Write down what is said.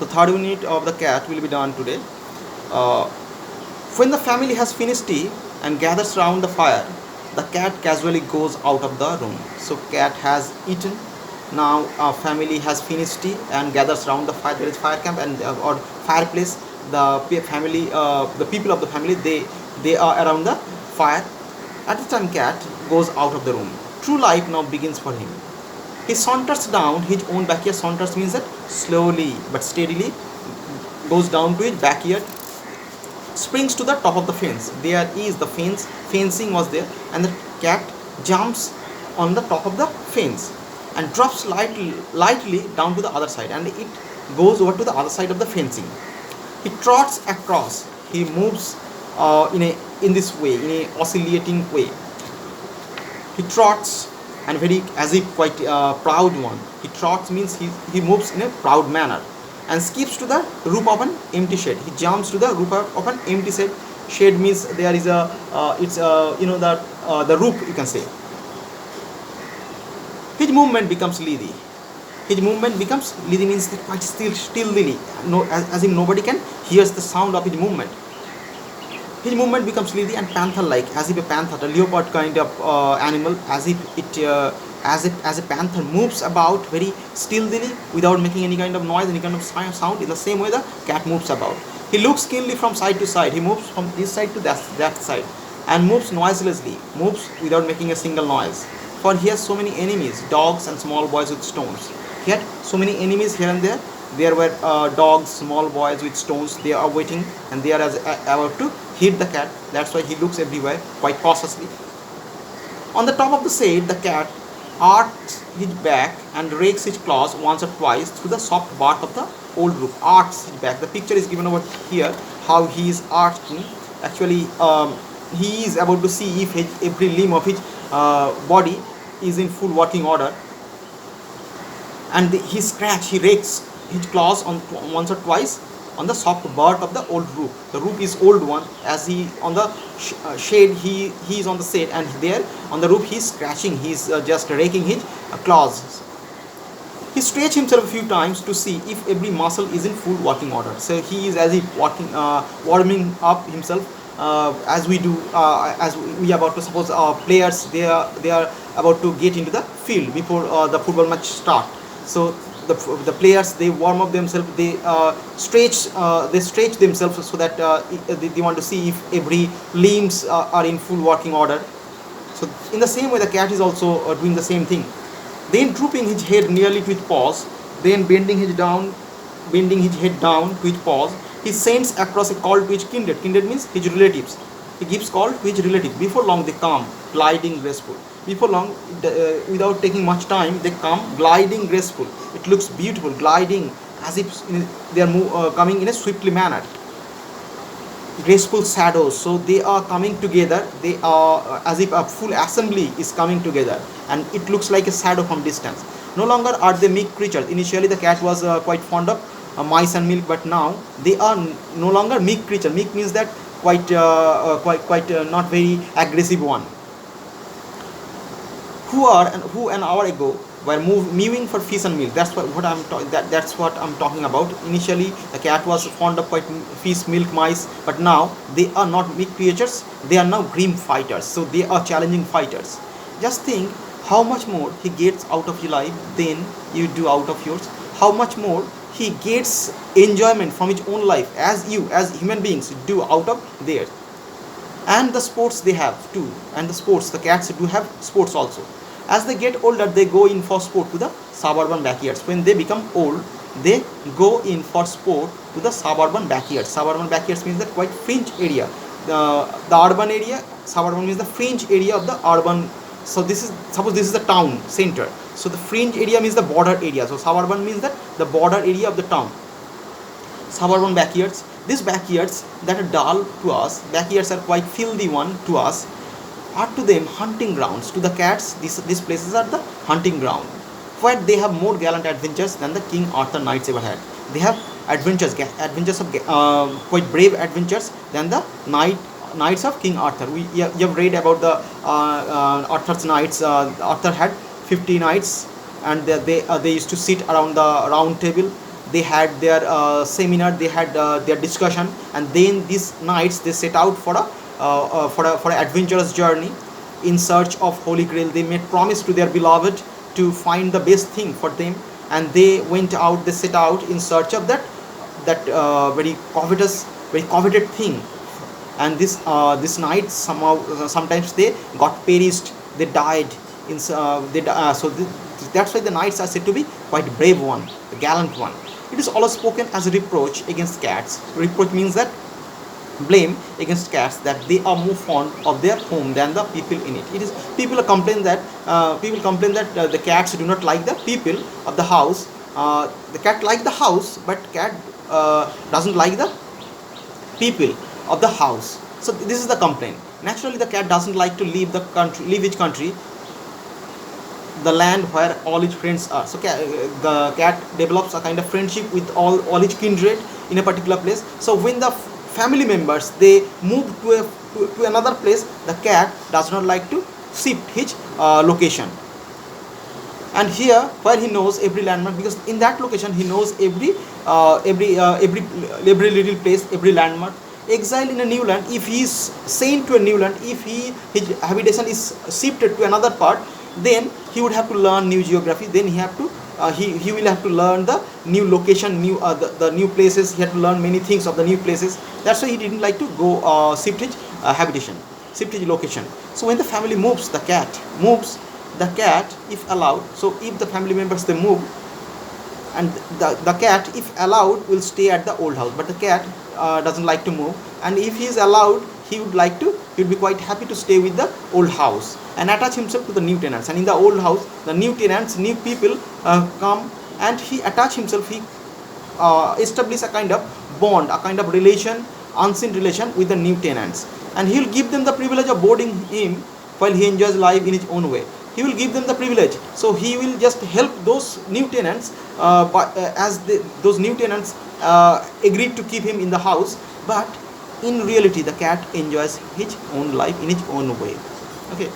The third unit of the cat will be done today. Uh, when the family has finished tea and gathers round the fire, the cat casually goes out of the room. So cat has eaten. Now family has finished tea and gathers round the fire. There is fire camp and or fireplace. The people of the family, they are around the fire. At the time, cat goes out of the room. True life now begins for him. He saunters down his own backyard. Saunters means that slowly but steadily goes down to his backyard, springs to the top of the fence. There is the fence, fencing was there, and the cat jumps on the top of the fence and drops lightly down to the other side, and it goes over to the other side of the fencing. He trots across. He moves in this way, in a oscillating way. He trots and very as if quite proud one. He trots means he moves in a proud manner and skips to the roof of an empty shed. He jumps to the roof of an empty shed. Shed means there is a it's the roof, you can say. His movement becomes lithy. His movement becomes lithy means that quite stillly. No, as if nobody can hears the sound of his movement. His movement becomes lithy and panther-like, as if a panther, a leopard kind of animal, as if as a panther moves about very stealthily without making any kind of noise, any kind of sound. In the same way, the cat moves about. He looks keenly from side to side. He moves from this side to that side, and moves noiselessly, moves without making a single noise. For he has so many enemies, dogs and small boys with stones. He had so many enemies here and there. There were dogs, small boys with stones. They are waiting and they are about to hit the cat. That's why he looks everywhere quite cautiously. On the top of the shed, the cat arcs his back and rakes his claws once or twice through the soft bark of the old roof. Arcs his back. The picture is given over here how he is arching. Actually, he is about to see if every limb of his body is in full working order. And he rakes his claws on once or twice on the soft bark of the old roof. The roof is old one, as he on the shade he is on the shade, and there on the roof he is scratching. He is just raking his claws. He stretches himself a few times to see if every muscle is in full working order. So he is as if warming up himself as we do as we are about to suppose players they are about to get into the field before the football match start. So the players, they warm up themselves, they stretch themselves so that they want to see if every limbs are in full working order. So in the same way, the cat is also doing the same thing. Then drooping his head nearly to his paws, then bending his head down to his paws, he sends across a call to his kindred. Kindred means his relatives. He gives call to his relative. Before long they come, gliding graceful. Before long, without taking much time, they come gliding graceful. It looks beautiful, gliding as if they are coming in a swiftly manner. Graceful shadows, so they are coming together. They are as if a full assembly is coming together, and it looks like a shadow from distance. No longer are they meek creatures. Initially, the cat was quite fond of mice and milk, but now they are no longer meek creatures. Meek means that quite not very aggressive one, who an hour ago were mewing for fish and milk. That's what I'm talking about. Initially, the cat was fond of quite fish, milk, mice, but now they are not meek creatures. They are now grim fighters. So they are challenging fighters. Just think how much more he gets out of your life than you do out of yours. How much more he gets enjoyment from his own life as you, as human beings, do out of theirs. And the sports they have too. And the cats do have sports also. As they get older, they go in for sport to the suburban backyards. When they become old, they go in for sport to the suburban backyards. Suburban backyards means that quite fringe area. The urban area, suburban means the fringe area of the urban. So this is, suppose this is the town center. So the fringe area means the border area. So suburban means that the border area of the town. Suburban backyards. These backyards that are dull to us, backyards are quite filthy one to us, are to them hunting grounds. To the cats, these places are the hunting ground, where they have more gallant adventures than the King Arthur knights ever had. They have adventures of quite brave adventures than the knights of King Arthur. You have read about the Arthur's knights. Arthur had 50 knights, and they used to sit around the round table. they had their seminar, they had their discussion, and then these knights, they set out for a adventurous journey in search of Holy Grail. They made promise to their beloved to find the best thing for them, and they went out, they set out in search of that very coveted thing. And this knights somehow, sometimes they got perished, they died in that's why the knights are said to be quite brave one, a gallant one. It is also spoken as a reproach against cats. Reproach means that blame against cats, that they are more fond of their home than the people in it. It is people complain that the cats do not like the people of the house. The cat like the house, but cat doesn't like the people of the house. So this is the complaint. Naturally, the cat doesn't like to leave each country, the land where all its friends are. So the cat develops a kind of friendship with all its kindred in a particular place. So when the family members, they move to another place, the cat does not like to shift his location. And here, where he knows every landmark, because in that location he knows every little place, every landmark. Exile in a new land, if he is sent to a new land, if his habitation is shifted to another part, then he would have to learn new geography, then he will have to learn the new location, the new places. He had to learn many things of the new places. That's why he didn't like to go shift his habitation, shift his location. So when the family moves, the cat, if allowed, so if the family members, they move, and the cat, if allowed, will stay at the old house, but the cat doesn't like to move. And if he is allowed, he would be quite happy to stay with the old house and attach himself to the new tenants. And in the old house, the new tenants, new people come, and he attach himself, he establish a kind of bond, a kind of relation, unseen relation with the new tenants, and he will give them the privilege of boarding him while he enjoys life in his own way. He will give them the privilege, so he will just help those new tenants, those new tenants agreed to keep him in the house, but in reality the cat enjoys his own life in his own way. Okay.